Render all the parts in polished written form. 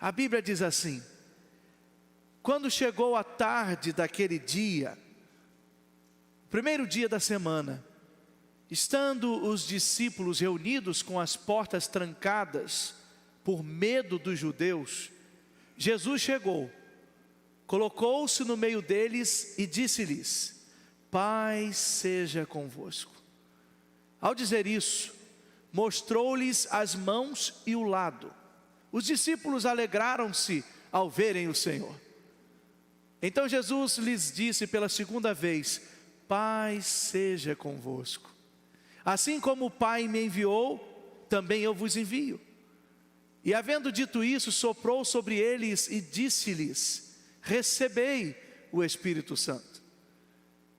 A Bíblia diz assim: quando chegou a tarde daquele dia, primeiro dia da semana, estando os discípulos reunidos com as portas trancadas por medo dos judeus, Jesus chegou, colocou-se no meio deles e disse-lhes: paz seja convosco. Ao dizer isso, mostrou-lhes as mãos e o lado. Os discípulos alegraram-se ao verem o Senhor. Então Jesus lhes disse pela segunda vez: paz seja convosco. Assim como o Pai me enviou, também eu vos envio. E havendo dito isso, soprou sobre eles e disse-lhes: recebei o Espírito Santo.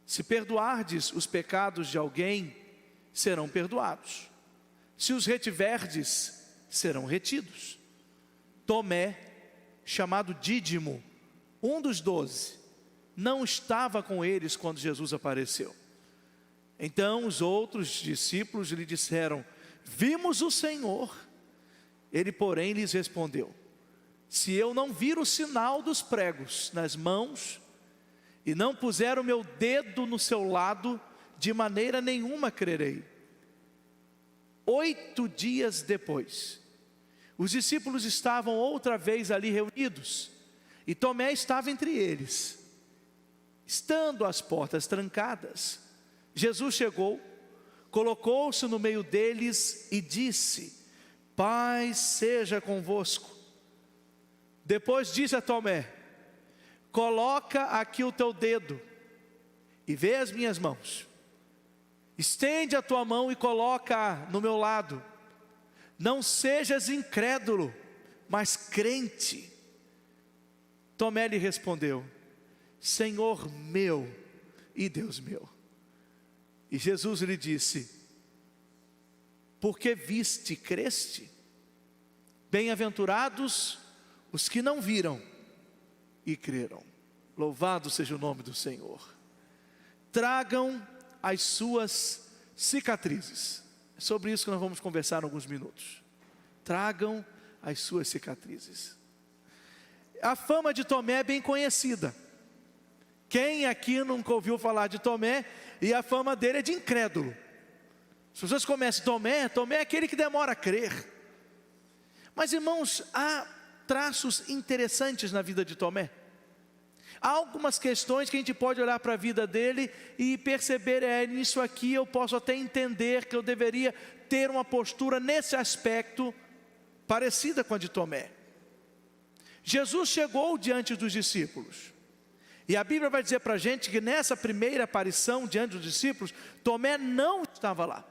Se perdoardes os pecados de alguém, serão perdoados. Se os retiverdes, serão retidos. Tomé, chamado Dídimo, um dos 12, não estava com eles quando Jesus apareceu. Então os outros discípulos lhe disseram: vimos o Senhor. Ele, porém, lhes respondeu: se eu não vir o sinal dos pregos nas mãos, e não puser o meu dedo no seu lado, de maneira nenhuma crerei. 8 dias depois, os discípulos estavam outra vez ali reunidos, e Tomé estava entre eles. Estando as portas trancadas, Jesus chegou, colocou-se no meio deles e disse: paz seja convosco. Depois disse a Tomé: coloca aqui o teu dedo e vê as minhas mãos. Estende a tua mão e coloca no meu lado. Não sejas incrédulo, mas crente. Tomé lhe respondeu: Senhor meu e Deus meu. E Jesus lhe disse: porque viste, creste? Bem-aventurados os que não viram e creram. Louvado seja o nome do Senhor. Tragam as suas cicatrizes. É sobre isso que nós vamos conversar em alguns minutos. Tragam as suas cicatrizes. A fama de Tomé é bem conhecida. Quem aqui nunca ouviu falar de Tomé? E a fama dele é de incrédulo. As pessoas começam: Tomé é aquele que demora a crer. Mas, irmãos, há traços interessantes na vida de Tomé. Há algumas questões que a gente pode olhar para a vida dele e perceber: nisso aqui eu posso até entender que eu deveria ter uma postura nesse aspecto parecida com a de Tomé. Jesus chegou diante dos discípulos, e a Bíblia vai dizer para a gente que nessa primeira aparição diante dos discípulos, Tomé não estava lá.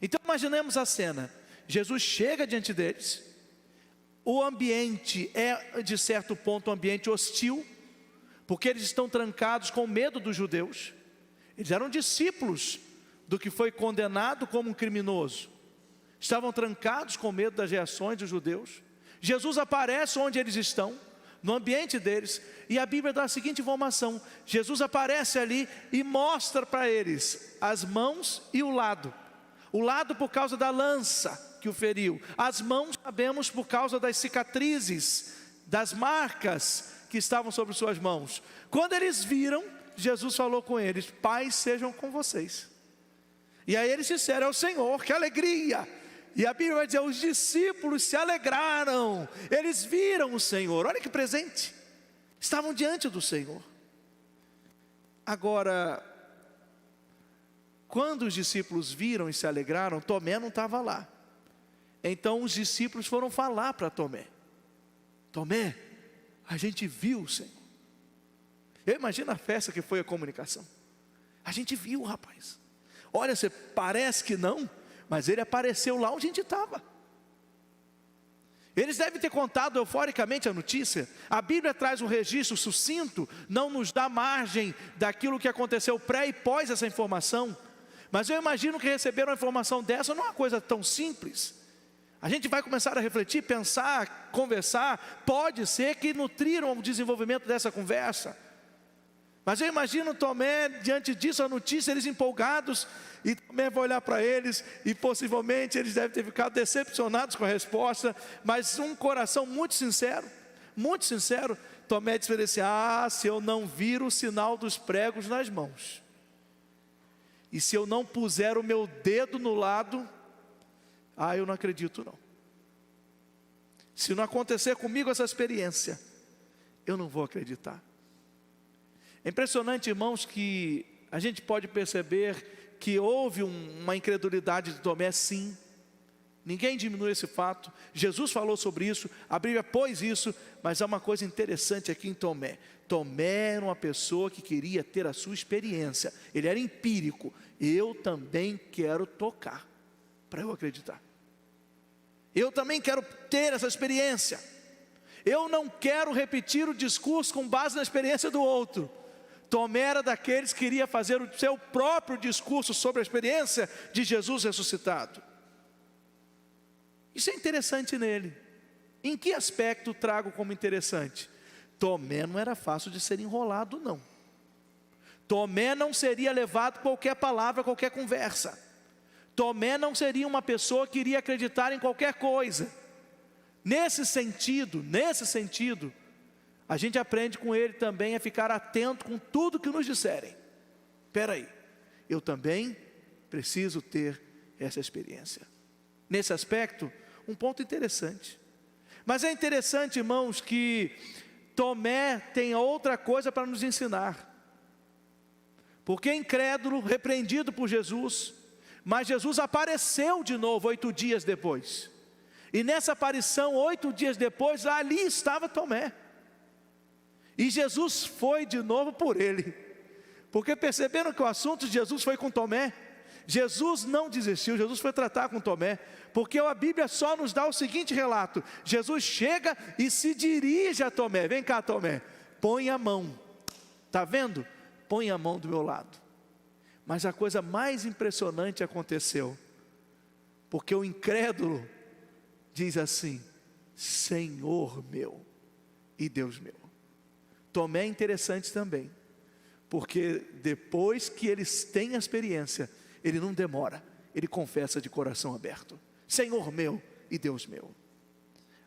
Então imaginemos a cena: Jesus chega diante deles, o ambiente é de certo ponto um ambiente hostil, porque eles estão trancados com medo dos judeus. Eles eram discípulos do que foi condenado como um criminoso, estavam trancados com medo das reações dos judeus. Jesus aparece onde eles estão, no ambiente deles, e a Bíblia dá a seguinte informação: Jesus aparece ali e mostra para eles as mãos e o lado. O lado por causa da lança que o feriu, as mãos sabemos por causa das cicatrizes, das marcas que estavam sobre suas mãos. Quando eles viram, Jesus falou com eles: paz sejam com vocês. E aí eles disseram: é o Senhor, que alegria. E a Bíblia vai dizer: os discípulos se alegraram, eles viram o Senhor. Olha que presente, estavam diante do Senhor. Agora, quando os discípulos viram e se alegraram, Tomé não estava lá. Então os discípulos foram falar para Tomé: Tomé, a gente viu o Senhor. Eu imagino a festa que foi a comunicação. A gente viu, rapaz. Olha, você parece que não, mas ele apareceu lá onde a gente estava. Eles devem ter contado euforicamente a notícia. A Bíblia traz um registro sucinto, não nos dá margem daquilo que aconteceu pré e pós essa informação. Mas eu imagino que receber uma informação dessa não é uma coisa tão simples. A gente vai começar a refletir, pensar, conversar. Pode ser que nutriram o desenvolvimento dessa conversa. Mas eu imagino Tomé, diante disso, a notícia, eles empolgados. E Tomé vai olhar para eles, e possivelmente eles devem ter ficado decepcionados com a resposta, mas um coração muito sincero, Tomé disse assim: se eu não vir o sinal dos pregos nas mãos, e se eu não puser o meu dedo no lado, eu não acredito não. Se não acontecer comigo essa experiência, eu não vou acreditar. É impressionante, irmãos, que a gente pode perceber que houve uma incredulidade de Tomé, sim. Ninguém diminui esse fato. Jesus falou sobre isso, a Bíblia pôs isso, mas há uma coisa interessante aqui em Tomé. Tomé era uma pessoa que queria ter a sua experiência, ele era empírico. Eu também quero tocar, para eu acreditar. Eu também quero ter essa experiência. Eu não quero repetir o discurso com base na experiência do outro. Tomé era daqueles que queria fazer o seu próprio discurso sobre a experiência de Jesus ressuscitado. Isso é interessante nele. Em que aspecto trago como interessante? Tomé não era fácil de ser enrolado, não. Tomé não seria levado qualquer palavra, qualquer conversa. Tomé não seria uma pessoa que iria acreditar em qualquer coisa. Nesse sentido, a gente aprende com ele também a ficar atento com tudo que nos disserem. Espera aí, eu também preciso ter essa experiência. Nesse aspecto, um ponto interessante. Mas é interessante, irmãos, que Tomé tem outra coisa para nos ensinar. Porque incrédulo, repreendido por Jesus, mas Jesus apareceu de novo 8 dias depois. E nessa aparição, 8 dias depois, ali estava Tomé. E Jesus foi de novo por ele. Porque perceberam que o assunto de Jesus foi com Tomé? Jesus não desistiu, Jesus foi tratar com Tomé. Porque a Bíblia só nos dá o seguinte relato: Jesus chega e se dirige a Tomé. Vem cá, Tomé, põe a mão. Está vendo? Põe a mão do meu lado. Mas a coisa mais impressionante aconteceu. Porque o incrédulo diz assim: Senhor meu e Deus meu. Tomé é interessante também. Porque depois que eles têm a experiência, ele não demora, ele confessa de coração aberto: Senhor meu e Deus meu.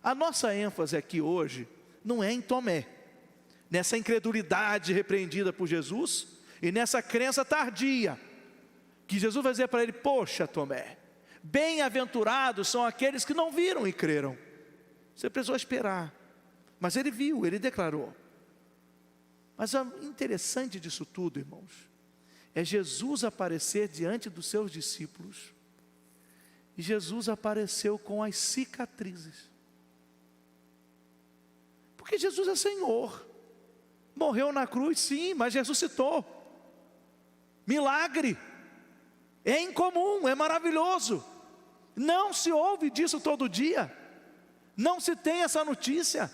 A nossa ênfase aqui hoje não é em Tomé, nessa incredulidade repreendida por Jesus e nessa crença tardia, que Jesus vai dizer para ele: poxa, Tomé, bem-aventurados são aqueles que não viram e creram. Você precisou esperar, mas ele viu, ele declarou. Mas o interessante disso tudo, irmãos, é Jesus aparecer diante dos seus discípulos. E Jesus apareceu com as cicatrizes. Porque Jesus é Senhor. Morreu na cruz, sim, mas ressuscitou. Milagre. É incomum, é maravilhoso. Não se ouve disso todo dia. Não se tem essa notícia.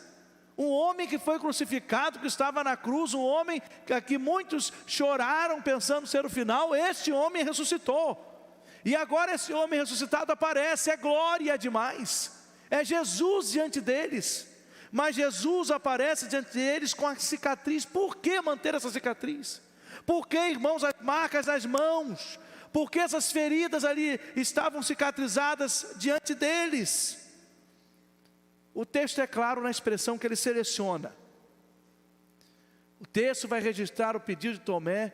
Um homem que foi crucificado, que estava na cruz, um homem que muitos choraram pensando ser o final, este homem ressuscitou. E agora esse homem ressuscitado aparece, é glória demais. É Jesus diante deles. Mas Jesus aparece diante deles com a cicatriz. Por que manter essa cicatriz? Por que, irmãos, as marcas nas mãos? Por que essas feridas ali estavam cicatrizadas diante deles? O texto é claro na expressão que ele seleciona. O texto vai registrar o pedido de Tomé,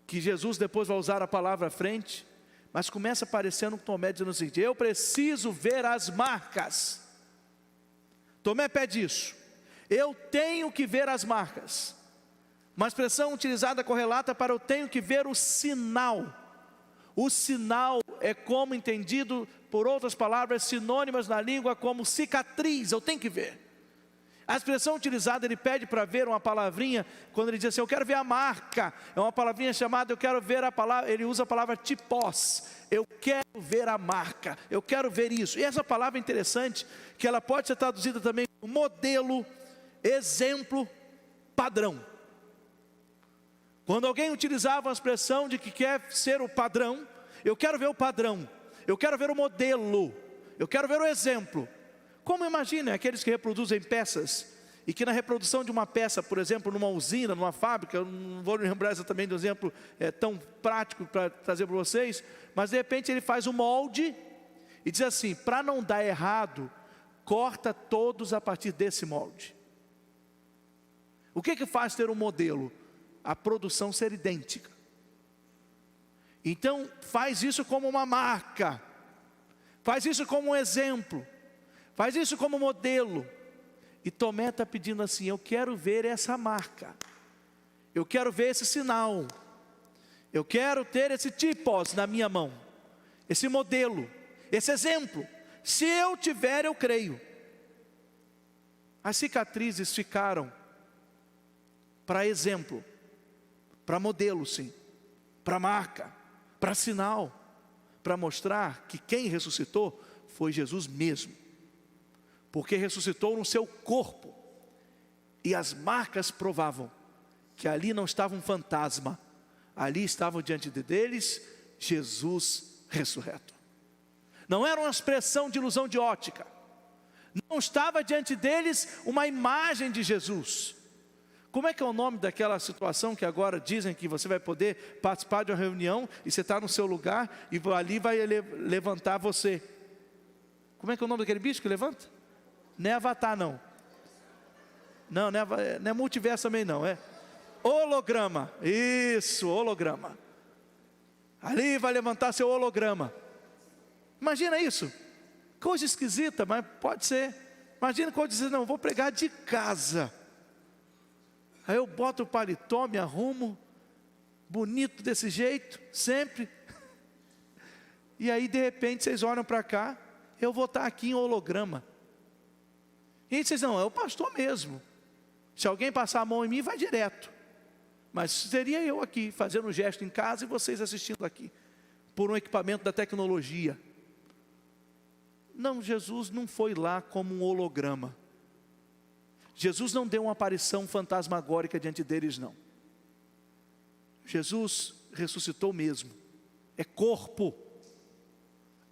que Jesus depois vai usar a palavra à frente, mas começa aparecendo Tomé dizendo o seguinte: eu preciso ver as marcas. Tomé pede isso: eu tenho que ver as marcas. Uma expressão utilizada correlata para eu tenho que ver o sinal. O sinal é como entendido por outras palavras sinônimas na língua como cicatriz, eu tenho que ver. A expressão utilizada, ele pede para ver uma palavrinha, quando ele diz assim: eu quero ver a marca, é uma palavrinha chamada, eu quero ver a palavra, ele usa a palavra tipos, eu quero ver a marca, eu quero ver isso. E essa palavra é interessante, que ela pode ser traduzida também como modelo, exemplo, padrão. Quando alguém utilizava a expressão de que quer ser o padrão, eu quero ver o padrão, eu quero ver o modelo, eu quero ver o exemplo. Como imagina aqueles que reproduzem peças e que na reprodução de uma peça, por exemplo, numa usina, numa fábrica, eu não vou lembrar exatamente do exemplo tão prático para trazer para vocês, mas de repente ele faz um molde e diz assim: para não dar errado, corta todos a partir desse molde. O que faz ter um modelo? A produção ser idêntica. Então faz isso como uma marca, faz isso como um exemplo, faz isso como modelo. E Tomé está pedindo assim: eu quero ver essa marca, eu quero ver esse sinal, eu quero ter esse tipos na minha mão, esse modelo, esse exemplo. Se eu tiver, eu creio. As cicatrizes ficaram para exemplo, para modelo, sim, para marca, para sinal, para mostrar que quem ressuscitou foi Jesus mesmo, porque ressuscitou no seu corpo, e as marcas provavam que ali não estava um fantasma, ali estava diante deles Jesus ressurreto. Não era uma expressão de ilusão de ótica, não estava diante deles uma imagem de Jesus. Como é que é o nome daquela situação que agora dizem que você vai poder participar de uma reunião e você está no seu lugar e ali vai levantar você? Como é que é o nome daquele bicho que levanta? Não é Avatar, não. Não é multiverso também, não. É holograma. Isso, holograma. Ali vai levantar seu holograma. Imagina isso. Coisa esquisita, mas pode ser. Imagina quando dizer: não, vou pregar de casa. Aí eu boto o paletó, me arrumo, bonito desse jeito, sempre. E aí de repente vocês olham para cá, eu vou estar aqui em holograma. E aí vocês: não, é o pastor mesmo. Se alguém passar a mão em mim, vai direto. Mas seria eu aqui, fazendo um gesto em casa e vocês assistindo aqui, por um equipamento da tecnologia. Não, Jesus não foi lá como um holograma. Jesus não deu uma aparição fantasmagórica diante deles, não. Jesus ressuscitou mesmo. É corpo.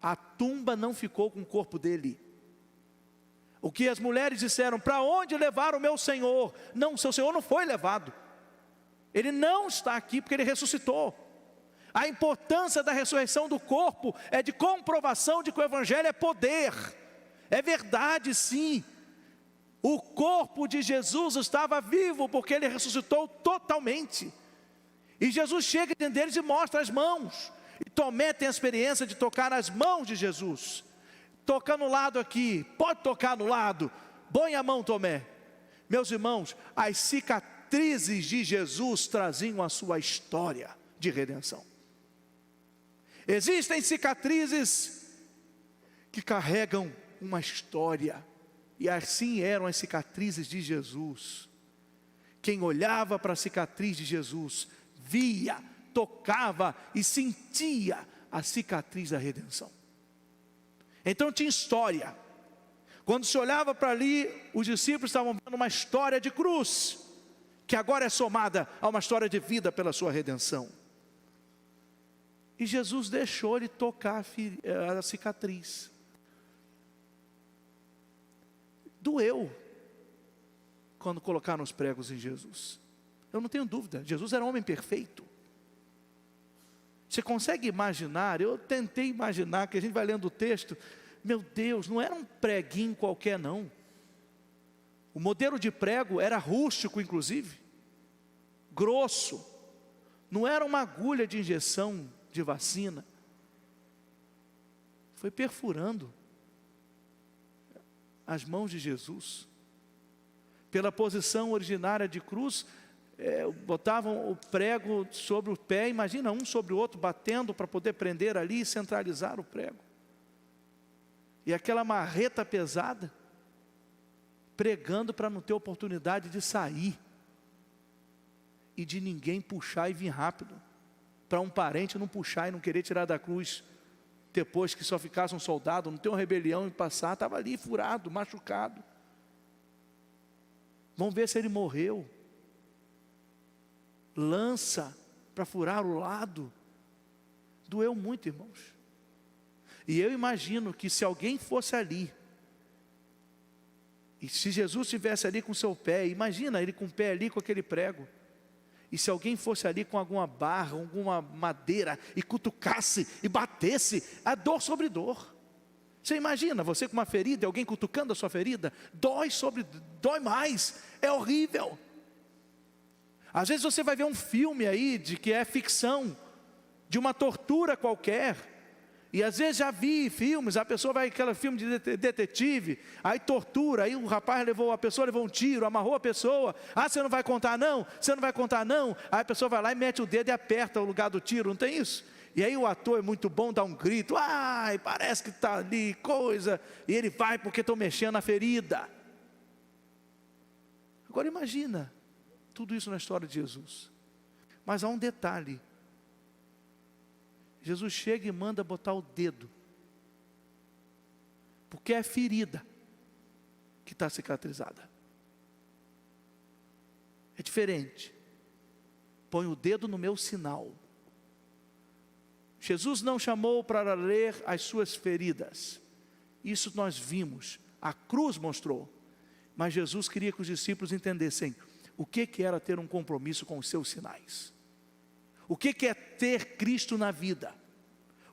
A tumba não ficou com o corpo dele. O que as mulheres disseram: para onde levaram o meu Senhor? Não, seu Senhor não foi levado. Ele não está aqui porque ele ressuscitou. A importância da ressurreição do corpo é de comprovação de que o Evangelho é poder. É verdade, sim. O corpo de Jesus estava vivo porque ele ressuscitou totalmente. E Jesus chega diante deles e mostra as mãos. E Tomé tem a experiência de tocar nas mãos de Jesus. Toca no lado aqui, pode tocar no lado. Põe a mão, Tomé. Meus irmãos, as cicatrizes de Jesus traziam a sua história de redenção. Existem cicatrizes que carregam uma história. E assim eram as cicatrizes de Jesus. Quem olhava para a cicatriz de Jesus, via, tocava e sentia a cicatriz da redenção. Então tinha história. Quando se olhava para ali, os discípulos estavam vendo uma história de cruz, que agora é somada a uma história de vida pela sua redenção. E Jesus deixou ele tocar a cicatriz. Doeu quando colocaram os pregos em Jesus. Eu não tenho dúvida, Jesus era um homem perfeito. Você consegue imaginar? Eu tentei imaginar, que a gente vai lendo o texto. Meu Deus, não era um preguinho qualquer, não. O modelo de prego era rústico, inclusive, grosso. Não era uma agulha de injeção de vacina. Foi perfurando as mãos de Jesus. Pela posição originária de cruz, botavam o prego sobre o pé, imagina, um sobre o outro, batendo para poder prender ali e centralizar o prego. E aquela marreta pesada, pregando para não ter oportunidade de sair. E de ninguém puxar e vir rápido. Para um parente não puxar e não querer tirar da cruz. Depois que só ficasse um soldado, não ter uma rebelião e passar, estava ali furado, machucado. Vamos ver se ele morreu. Lança para furar o lado. Doeu muito, irmãos. E eu imagino que se alguém fosse ali, E se Jesus estivesse ali com o seu pé, imagina ele com o pé ali com aquele prego. E se alguém fosse ali com alguma barra, alguma madeira, e cutucasse, e batesse, a dor sobre dor. Você imagina, você com uma ferida, alguém cutucando a sua ferida, dói mais, é horrível. Às vezes você vai ver um filme aí, de que é ficção, de uma tortura qualquer. E às vezes já vi filmes, a pessoa vai, aquele filme de detetive, aí tortura, aí a pessoa levou um tiro, amarrou a pessoa, você não vai contar não, você não vai contar não, aí a pessoa vai lá e mete o dedo e aperta o lugar do tiro, não tem isso? E aí o ator é muito bom, dá um grito, parece que está ali, coisa, e ele vai porque estou mexendo na ferida. Agora imagina, tudo isso na história de Jesus, mas há um detalhe. Jesus chega e manda botar o dedo, porque é a ferida que está cicatrizada. É diferente. Põe o dedo no meu sinal. Jesus não chamou para ler as suas feridas. Isso nós vimos, a cruz mostrou. Mas Jesus queria que os discípulos entendessem o que era ter um compromisso com os seus sinais. O que é ter Cristo na vida?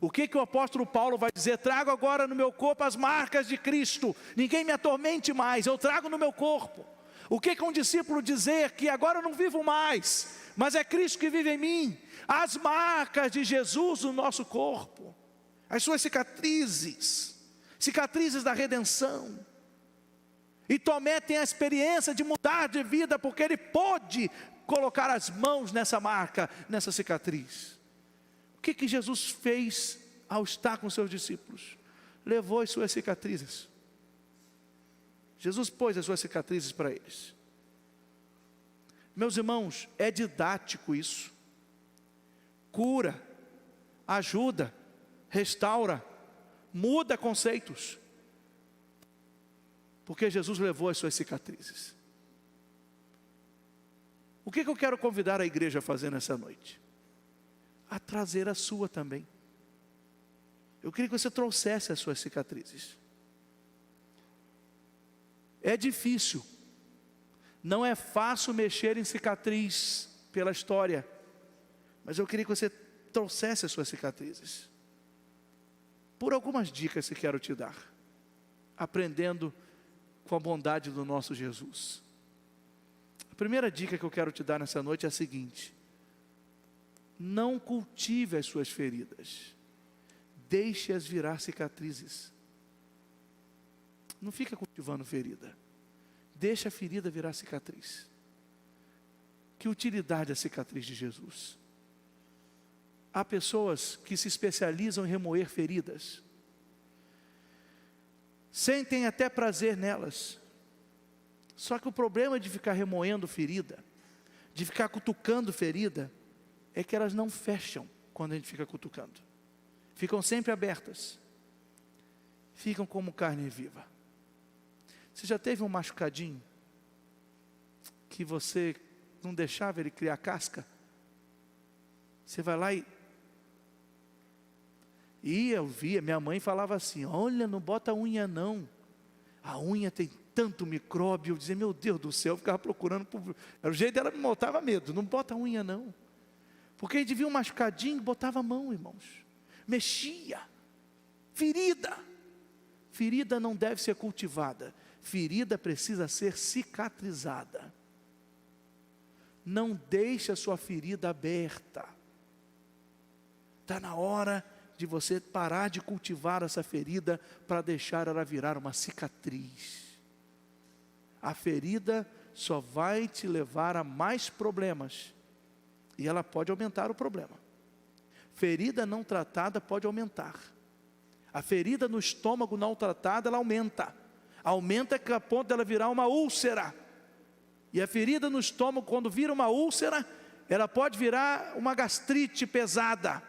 O que o apóstolo Paulo vai dizer? Trago agora no meu corpo as marcas de Cristo. Ninguém me atormente mais, eu trago no meu corpo. O que um discípulo dizer? Que agora eu não vivo mais, mas é Cristo que vive em mim. As marcas de Jesus no nosso corpo. As suas cicatrizes. Cicatrizes da redenção. E Tomé tem a experiência de mudar de vida, porque ele pôde colocar as mãos nessa marca, nessa cicatriz. O que Jesus fez ao estar com seus discípulos? Levou as suas cicatrizes. Jesus pôs as suas cicatrizes para eles. Meus irmãos, é didático isso. Cura, ajuda, restaura, muda conceitos. Porque Jesus levou as suas cicatrizes. O que eu quero convidar a igreja a fazer nessa noite? A trazer a sua também. Eu queria que você trouxesse as suas cicatrizes. É difícil. Não é fácil mexer em cicatriz pela história. Mas eu queria que você trouxesse as suas cicatrizes. Por algumas dicas que quero te dar. Aprendendo com a bondade do nosso Jesus. A primeira dica que eu quero te dar nessa noite é a seguinte: não cultive as suas feridas, deixe-as virar cicatrizes. Não fica cultivando ferida, deixa a ferida virar cicatriz. Que utilidade a cicatriz de Jesus? Há pessoas que se especializam em remoer feridas, sentem até prazer nelas. Só que o problema de ficar remoendo ferida, de ficar cutucando ferida, é que elas não fecham quando a gente fica cutucando. Ficam sempre abertas. Ficam como carne viva. Você já teve um machucadinho que você não deixava ele criar casca? Você vai lá e eu via, minha mãe falava assim: olha, não bota unha não. A unha tem tanto micróbio. Eu dizia, meu Deus do céu, eu ficava procurando. Era o jeito dela, me botava medo. Não bota unha não. Porque a gente via um machucadinho, botava a mão, irmãos. Mexia. Ferida. Ferida não deve ser cultivada. Ferida precisa ser cicatrizada. Não deixe a sua ferida aberta. Está na hora de você parar de cultivar essa ferida para deixar ela virar uma cicatriz. A ferida só vai te levar a mais problemas. E ela pode aumentar o problema. Ferida não tratada pode aumentar. A ferida no estômago não tratada, ela aumenta. Aumenta a ponto dela virar uma úlcera. E a ferida no estômago, quando vira uma úlcera, ela pode virar uma gastrite pesada.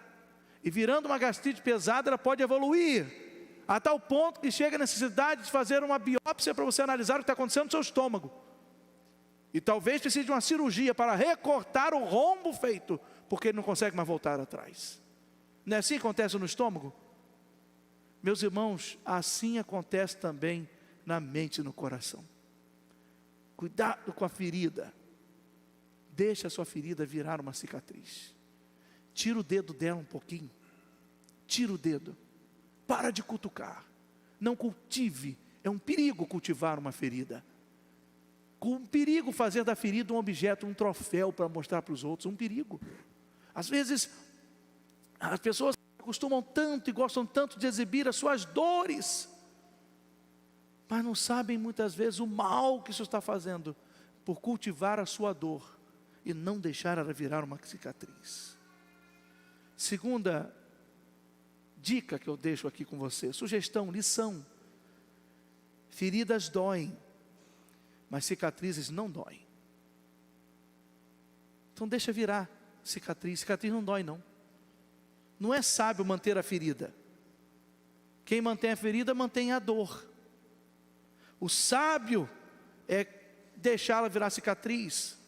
E virando uma gastrite pesada, ela pode evoluir a tal ponto que chega a necessidade de fazer uma biópsia para você analisar o que está acontecendo no seu estômago. E talvez precise de uma cirurgia para recortar o rombo feito, porque ele não consegue mais voltar atrás. Não é assim que acontece no estômago? Meus irmãos, assim acontece também na mente e no coração. Cuidado com a ferida. Deixa a sua ferida virar uma cicatriz. Tira o dedo dela um pouquinho. Tira o dedo. Para de cutucar. Não cultive. É um perigo cultivar uma ferida. Um perigo fazer da ferida um objeto, um troféu para mostrar para os outros. Um perigo. Às vezes, as pessoas costumam tanto e gostam tanto de exibir as suas dores, mas não sabem muitas vezes o mal que isso está fazendo por cultivar a sua dor e não deixar ela virar uma cicatriz. Segunda dica que eu deixo aqui com você, sugestão, lição: feridas doem, mas cicatrizes não doem. Então deixa virar cicatriz. Cicatriz não dói não. Não é sábio manter a ferida. Quem mantém a ferida mantém a dor. O sábio é deixá-la virar cicatriz,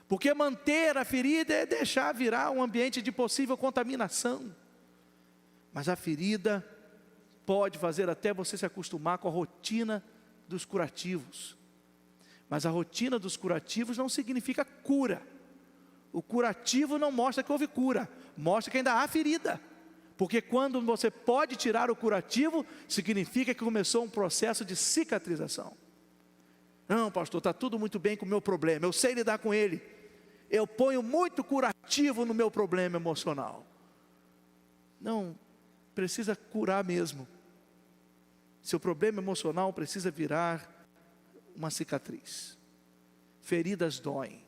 porque manter a ferida é deixar virar um ambiente de possível contaminação. Mas a ferida pode fazer até você se acostumar com a rotina dos curativos. Mas a rotina dos curativos não significa cura. O curativo não mostra que houve cura, mostra que ainda há ferida. Porque quando você pode tirar o curativo, significa que começou um processo de cicatrização. Não, pastor, está tudo muito bem com o meu problema, eu sei lidar com ele. Eu ponho muito curativo no meu problema emocional. Não, precisa curar mesmo. Seu problema emocional precisa virar uma cicatriz. Feridas doem.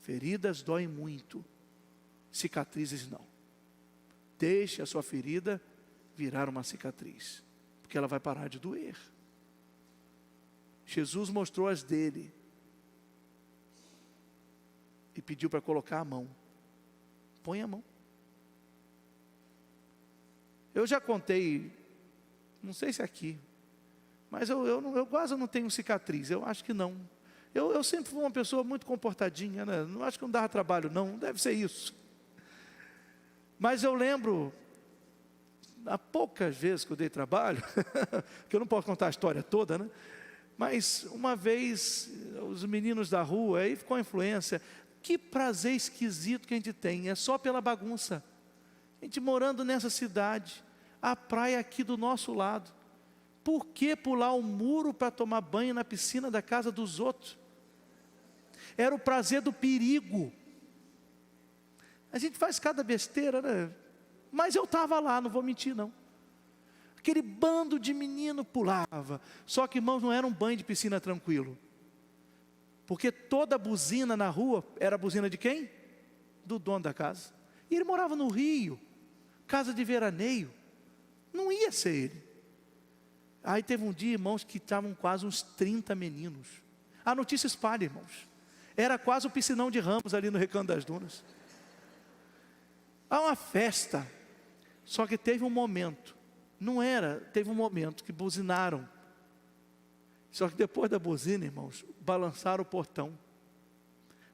Feridas doem muito. Cicatrizes não. Deixe a sua ferida virar uma cicatriz, porque ela vai parar de doer. Jesus mostrou as dele e pediu para colocar a mão. Põe a mão. Eu já contei, não sei se é aqui, mas eu quase não tenho cicatriz, eu acho que não. Eu sempre fui uma pessoa muito comportadinha, né? Não acho que não dava trabalho não, deve ser isso. Mas eu lembro, há poucas vezes que eu dei trabalho, que eu não posso contar a história toda, né? Mas uma vez, os meninos da rua, aí ficou a influência, que prazer esquisito que a gente tem, é só pela bagunça. A gente morando nessa cidade, a praia aqui do nosso lado, por que pular o muro para tomar banho na piscina da casa dos outros? Era o prazer do perigo. A gente faz cada besteira, né? Mas eu estava lá, não vou mentir não. Aquele bando de menino pulava. Só que, irmãos, não era um banho de piscina tranquilo. Porque toda buzina na rua era a buzina de quem? Do dono da casa. E ele morava no Rio, casa de veraneio. Não ia ser ele. Aí teve um dia, irmãos, que estavam quase uns 30 meninos. A notícia espalha, irmãos. Era quase o piscinão de Ramos ali no Recanto das Dunas. Há uma festa, só que teve um momento, teve um momento que buzinaram, só que depois da buzina, irmãos, balançaram o portão,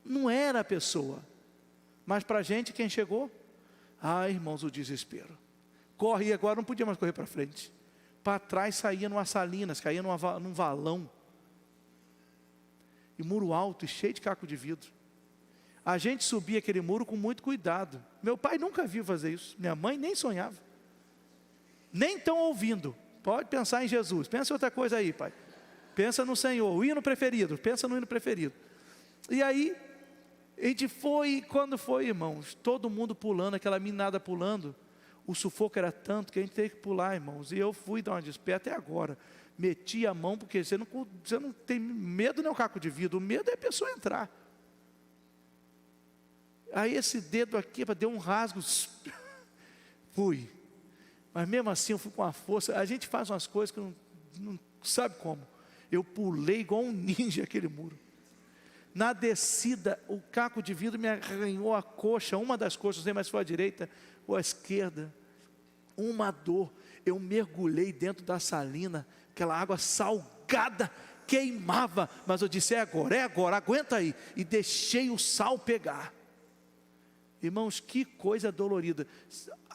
não era a pessoa, mas para a gente quem chegou, irmãos, o desespero, corre, e agora não podia mais correr para frente, para trás saía numa salinas, caía num valão, e muro alto e cheio de caco de vidro. A gente subia aquele muro com muito cuidado. Meu pai nunca viu fazer isso. Minha mãe nem sonhava. Nem estão ouvindo. Pode pensar em Jesus. Pensa em outra coisa aí, pai. Pensa no Senhor. O hino preferido. Pensa no hino preferido. E aí, a gente foi, quando foi, irmãos, todo mundo pulando, aquela meninada pulando. O sufoco era tanto que a gente teve que pular, irmãos. E eu fui dar uma desperta até agora. Meti a mão, porque você não tem medo nem o caco de vidro. O medo é a pessoa entrar. Aí esse dedo aqui, deu um rasgo, fui. Mas mesmo assim eu fui com a força. A gente faz umas coisas que não sabe como. Eu pulei igual um ninja aquele muro. Na descida, o caco de vidro me arranhou a coxa, uma das coxas, não sei mais se foi a direita ou a esquerda. Uma dor. Eu mergulhei dentro da salina, aquela água salgada, queimava. Mas eu disse, é agora, aguenta aí. E deixei o sal pegar. Irmãos, que coisa dolorida.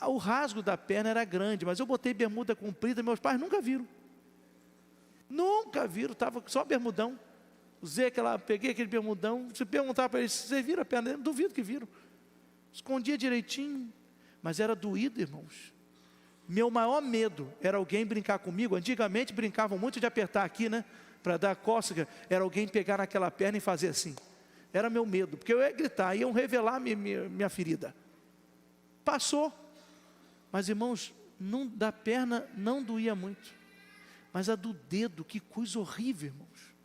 O rasgo da perna era grande, mas eu botei bermuda comprida, meus pais nunca viram. Nunca viram, estava só bermudão. peguei aquele bermudão. Se perguntar para eles, vocês viram a perna dele? Duvido que viram. Escondia direitinho, mas era doído, irmãos. Meu maior medo era alguém brincar comigo. Antigamente brincavam muito de apertar aqui, né? Para dar cócega. Era alguém pegar naquela perna e fazer assim. Era meu medo, porque eu ia gritar, iam revelar minha ferida. Passou. Mas, irmãos, da perna não doía muito. Mas a do dedo, que coisa horrível, irmãos.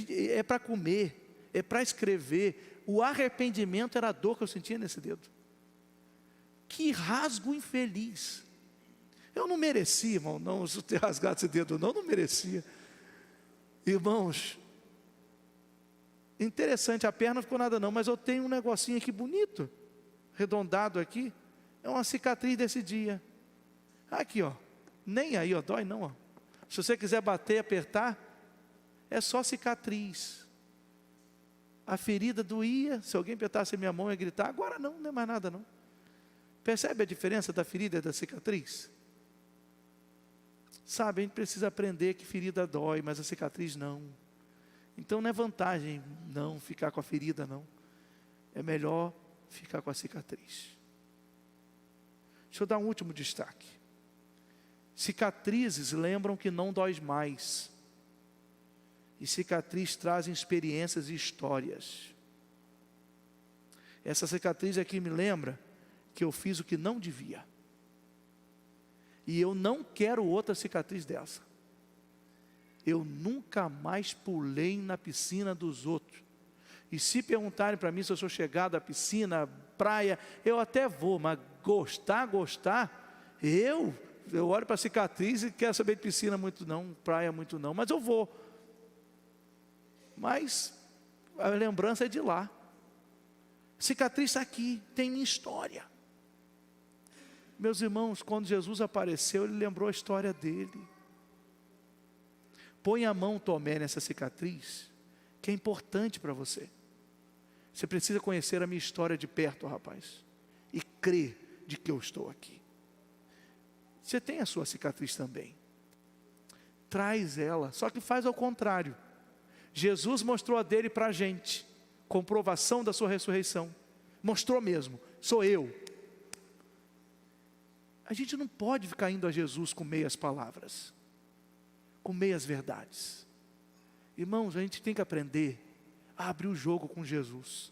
É para comer, é para escrever. O arrependimento era a dor que eu sentia nesse dedo. Que rasgo infeliz. Eu não merecia, irmão, não ter rasgado esse dedo, não merecia. Irmãos, interessante, a perna não ficou nada não, mas eu tenho um negocinho aqui bonito, arredondado aqui. É uma cicatriz desse dia. Aqui, ó, nem aí, ó, dói não, ó. Se você quiser bater, apertar, é só cicatriz. A ferida doía, se alguém apertasse minha mão, eu ia gritar. Agora não é mais nada não. Percebe a diferença da ferida e da cicatriz? Sabe, a gente precisa aprender que ferida dói, mas a cicatriz não. Então não é vantagem não ficar com a ferida não. É melhor ficar com a cicatriz. Deixa eu dar um último destaque. Cicatrizes lembram que não dói mais. E cicatriz trazem experiências e histórias. Essa cicatriz aqui me lembra que eu fiz o que não devia. E eu não quero outra cicatriz dessa. Eu nunca mais pulei na piscina dos outros. E se perguntarem para mim se eu sou chegado à piscina, praia, eu até vou, mas gostar, eu olho para a cicatriz e quero saber de piscina muito não, praia muito não, mas eu vou. Mas a lembrança é de lá. Cicatriz está aqui, tem minha história. Meus irmãos, quando Jesus apareceu, Ele lembrou a história dele. Põe a mão, Tomé, nessa cicatriz, que é importante para você. Você precisa conhecer a minha história de perto, rapaz, e crer de que eu estou aqui. Você tem a sua cicatriz também. Traz ela, só que faz ao contrário. Jesus mostrou a dele para a gente, comprovação da sua ressurreição. Mostrou mesmo, sou eu. A gente não pode ficar indo a Jesus com meias palavras, com meias verdades. Irmãos, a gente tem que aprender a abrir o jogo com Jesus,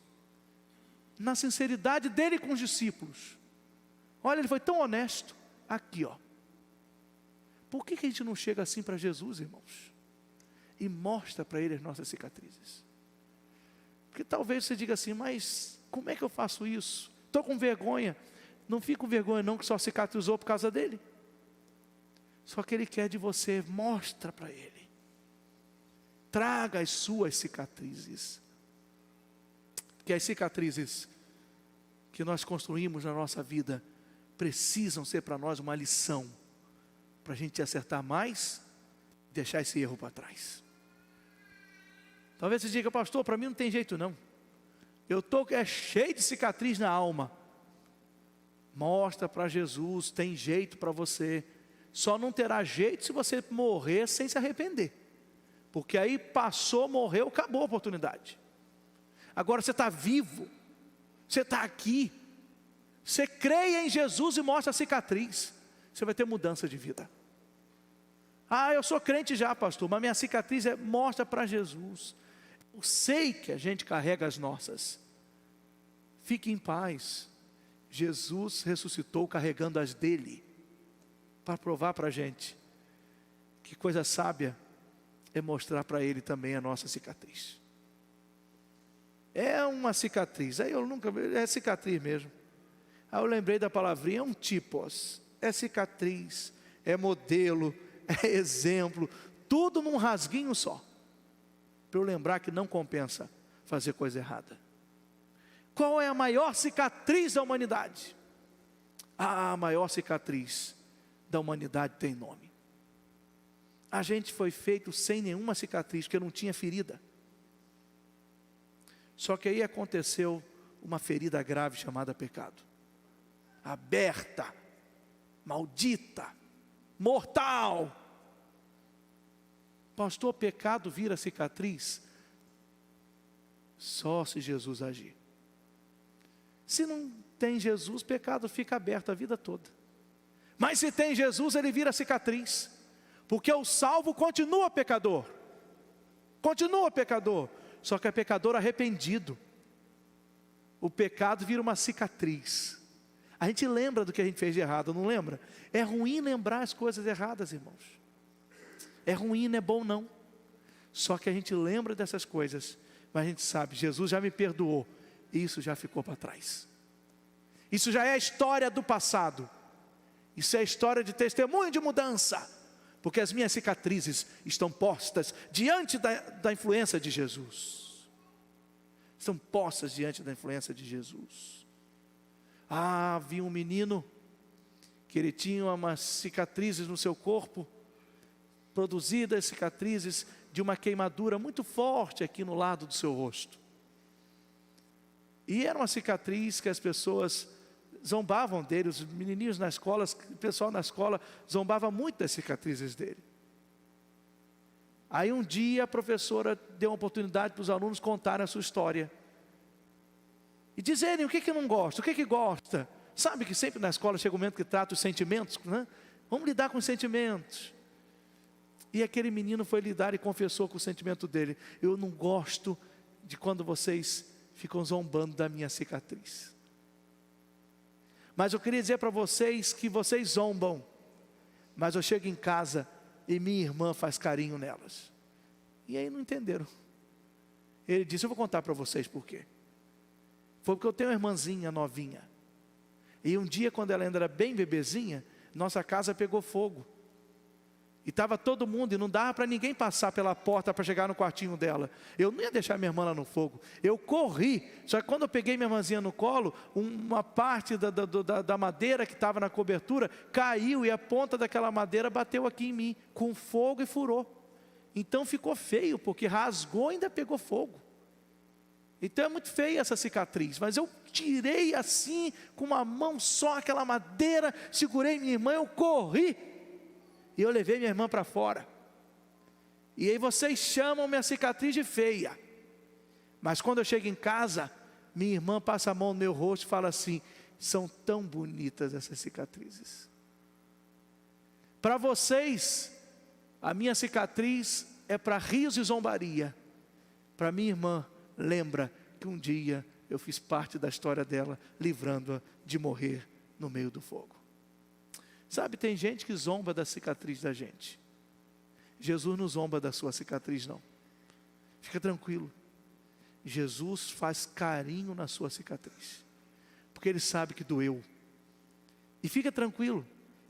na sinceridade dele com os discípulos. Olha, ele foi tão honesto, aqui ó. Por que a gente não chega assim para Jesus, irmãos? E mostra para ele as nossas cicatrizes. Porque talvez você diga assim, mas como é que eu faço isso? Estou com vergonha. Não fica com vergonha não, que só cicatrizou por causa dele. Só que ele quer de você, mostra para ele. Traga as suas cicatrizes. Porque as cicatrizes que nós construímos na nossa vida precisam ser para nós uma lição, para a gente acertar mais, deixar esse erro para trás. Talvez você diga, pastor, para mim não tem jeito não. Eu estou cheio de cicatriz na alma. Mostra para Jesus, tem jeito para você. Só não terá jeito se você morrer sem se arrepender. Porque aí passou, morreu, acabou a oportunidade. Agora você está vivo, você está aqui. Você creia em Jesus e mostra a cicatriz. Você vai ter mudança de vida. Ah, eu sou crente já, pastor, mas minha cicatriz mostra para Jesus. Eu sei que a gente carrega as nossas. Fique em paz. Jesus ressuscitou carregando as dele, para provar para a gente que coisa sábia é mostrar para ele também a nossa cicatriz. É uma cicatriz, aí eu nunca, é cicatriz mesmo. Aí eu lembrei da palavrinha, é um tipos, é cicatriz, é modelo, é exemplo, tudo num rasguinho só, para eu lembrar que não compensa fazer coisa errada. Qual é a maior cicatriz da humanidade? A maior cicatriz da humanidade tem nome. A gente foi feito sem nenhuma cicatriz, porque não tinha ferida. Só que aí aconteceu uma ferida grave chamada pecado. Aberta, maldita, mortal. Pastor, pecado vira cicatriz? Só se Jesus agir. Se não tem Jesus, o pecado fica aberto a vida toda. Mas se tem Jesus, ele vira cicatriz. Porque o salvo continua pecador. Continua pecador. Só que é pecador arrependido. O pecado vira uma cicatriz. A gente lembra do que a gente fez de errado, não lembra? É ruim lembrar as coisas erradas, irmãos. É ruim, não é bom não. Só que a gente lembra dessas coisas, mas a gente sabe, Jesus já me perdoou. Isso já ficou para trás. Isso já é a história do passado. Isso é a história de testemunho de mudança. Porque as minhas cicatrizes estão postas diante da influência de Jesus. Estão postas diante da influência de Jesus. Havia um menino que ele tinha umas cicatrizes no seu corpo, produzidas cicatrizes de uma queimadura muito forte aqui no lado do seu rosto. E era uma cicatriz que as pessoas zombavam dele, os menininhos na escola, o pessoal na escola zombava muito das cicatrizes dele. Aí um dia a professora deu uma oportunidade para os alunos contarem a sua história. E dizerem o que não gosta, o que gosta. Sabe que sempre na escola chega um momento que trata os sentimentos, né? Vamos lidar com os sentimentos. E aquele menino foi lidar e confessou com o sentimento dele: eu não gosto de quando vocês ficam zombando da minha cicatriz. Mas eu queria dizer para vocês que vocês zombam, mas eu chego em casa e minha irmã faz carinho nelas. E aí não entenderam. Ele disse: eu vou contar para vocês por quê. Foi porque eu tenho uma irmãzinha novinha. E um dia, quando ela ainda era bem bebezinha, nossa casa pegou fogo. E estava todo mundo, e não dava para ninguém passar pela porta para chegar no quartinho dela. Eu não ia deixar minha irmã lá no fogo. Eu corri, só que quando eu peguei minha irmãzinha no colo, uma parte da madeira que estava na cobertura caiu, e a ponta daquela madeira bateu aqui em mim, com fogo, e furou. Então ficou feio, porque rasgou e ainda pegou fogo. Então é muito feia essa cicatriz, mas eu tirei assim, com uma mão só, aquela madeira, segurei minha irmã, eu corri, e eu levei minha irmã para fora. E aí vocês chamam minha cicatriz de feia, mas quando eu chego em casa, minha irmã passa a mão no meu rosto e fala assim: são tão bonitas essas cicatrizes. Para vocês, a minha cicatriz é para rios e zombaria. Para minha irmã, lembra que um dia eu fiz parte da história dela, livrando-a de morrer no meio do fogo. Sabe, tem gente que zomba da cicatriz da gente. Jesus não zomba da sua cicatriz, não. Fica tranquilo. Jesus faz carinho na sua cicatriz, porque Ele sabe que doeu. E fica tranquilo,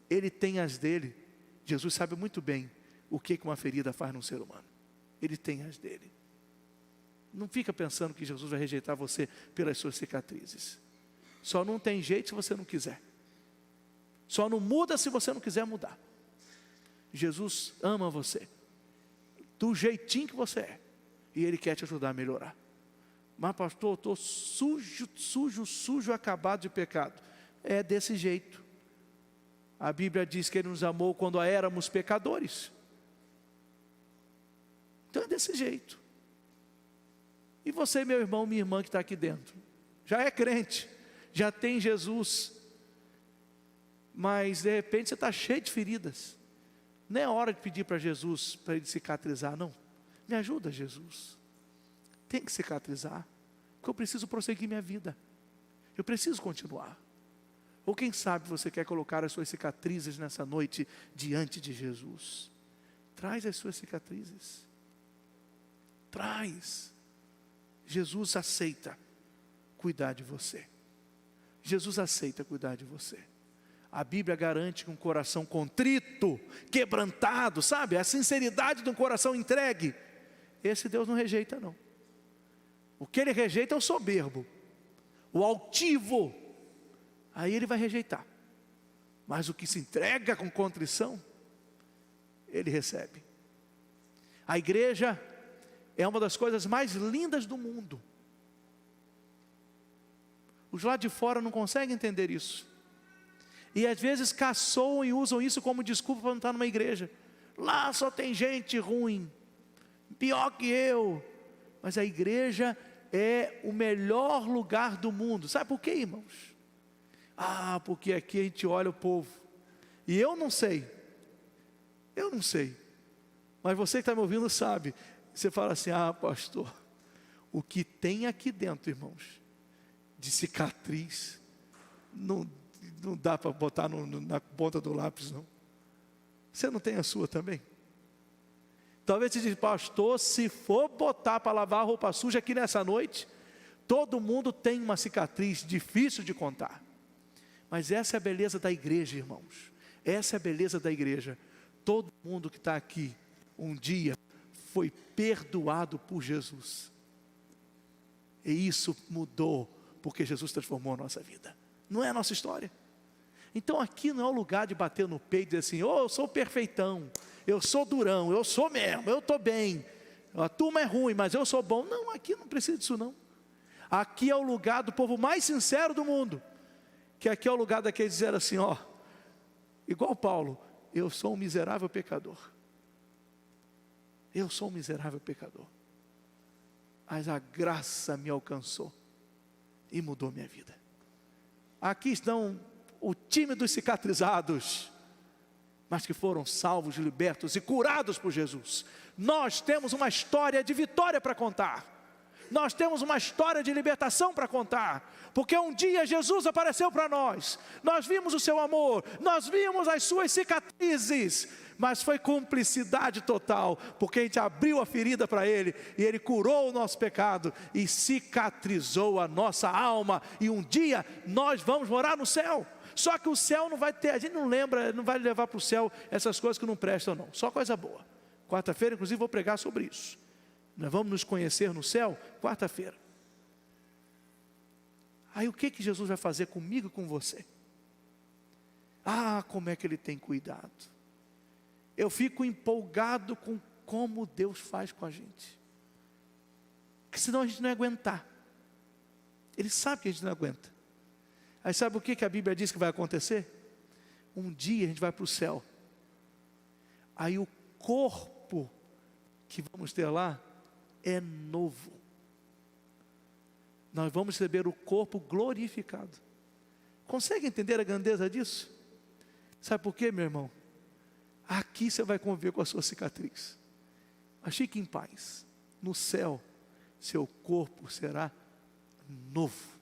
Ele tem as dele. Jesus sabe muito bem o que uma ferida faz num ser humano. Ele tem as dele. Não fica pensando que Jesus vai rejeitar você pelas suas cicatrizes. Só não tem jeito se você não quiser. Só não muda se você não quiser mudar. Jesus ama você do jeitinho que você é, e Ele quer te ajudar a melhorar. Mas pastor, eu estou sujo, acabado de pecado. É desse jeito. A Bíblia diz que Ele nos amou quando éramos pecadores. Então é desse jeito. E você, meu irmão, minha irmã que está aqui dentro, já é crente, já tem Jesus, mas de repente você está cheio de feridas. Não é hora de pedir para Jesus, para Ele cicatrizar, não. Me ajuda, Jesus. Tem que cicatrizar, porque eu preciso prosseguir minha vida. Eu preciso continuar. Ou quem sabe você quer colocar as suas cicatrizes nessa noite diante de Jesus. Traz as suas cicatrizes. Traz. Jesus aceita cuidar de você. Jesus aceita cuidar de você. A Bíblia garante que um coração contrito, quebrantado, sabe? A sinceridade de um coração entregue, esse Deus não rejeita, não. O que Ele rejeita é o soberbo, o altivo. Aí Ele vai rejeitar. Mas o que se entrega com contrição, Ele recebe. A igreja é uma das coisas mais lindas do mundo. Os lá de fora não conseguem entender isso. E às vezes caçoam e usam isso como desculpa para não estar numa igreja. Lá só tem gente ruim, pior que eu. Mas a igreja é o melhor lugar do mundo. Sabe por quê, irmãos? Porque aqui a gente olha o povo. E eu não sei. Mas você que está me ouvindo sabe. Você fala assim, pastor, o que tem aqui dentro, irmãos, de cicatriz, não dá para botar na ponta do lápis, não. Você não tem a sua também? Talvez você diga, pastor, se for botar para lavar a roupa suja aqui nessa noite, todo mundo tem uma cicatriz difícil de contar. Mas essa é a beleza da igreja, irmãos. Essa é a beleza da igreja. Todo mundo que está aqui, um dia, foi perdoado por Jesus. E isso mudou, porque Jesus transformou a nossa vida. Não é a nossa história. Então aqui não é o lugar de bater no peito e dizer assim, eu sou perfeitão, eu sou durão, eu sou mesmo, eu estou bem. A turma é ruim, mas eu sou bom. Não, aqui não precisa disso não. Aqui é o lugar do povo mais sincero do mundo. Que aqui é o lugar daqueles dizer assim, igual Paulo, eu sou um miserável pecador. Eu sou um miserável pecador. Mas a graça me alcançou e mudou minha vida. Aqui estão o time dos cicatrizados, mas que foram salvos, libertos e curados por Jesus. Nós temos uma história de vitória para contar. Nós temos uma história de libertação para contar, porque um dia Jesus apareceu para nós, nós vimos o seu amor, nós vimos as suas cicatrizes, mas foi cumplicidade total, porque a gente abriu a ferida para Ele, e Ele curou o nosso pecado, e cicatrizou a nossa alma, e um dia nós vamos morar no céu. Só que o céu não vai ter, a gente não lembra, não vai levar para o céu essas coisas que não prestam não, só coisa boa. Quarta-feira inclusive vou pregar sobre isso. Nós vamos nos conhecer no céu, quarta-feira. Aí o que Jesus vai fazer comigo e com você? Como é que Ele tem cuidado. Eu fico empolgado com como Deus faz com a gente. Porque senão a gente não ia aguentar. Ele sabe que a gente não aguenta. Aí sabe o que a Bíblia diz que vai acontecer? Um dia a gente vai para o céu. Aí o corpo que vamos ter lá é novo. Nós vamos receber o corpo glorificado. Consegue entender a grandeza disso? Sabe por quê, meu irmão? Aqui você vai conviver com a sua cicatriz. Mas fique em paz. No céu, seu corpo será novo.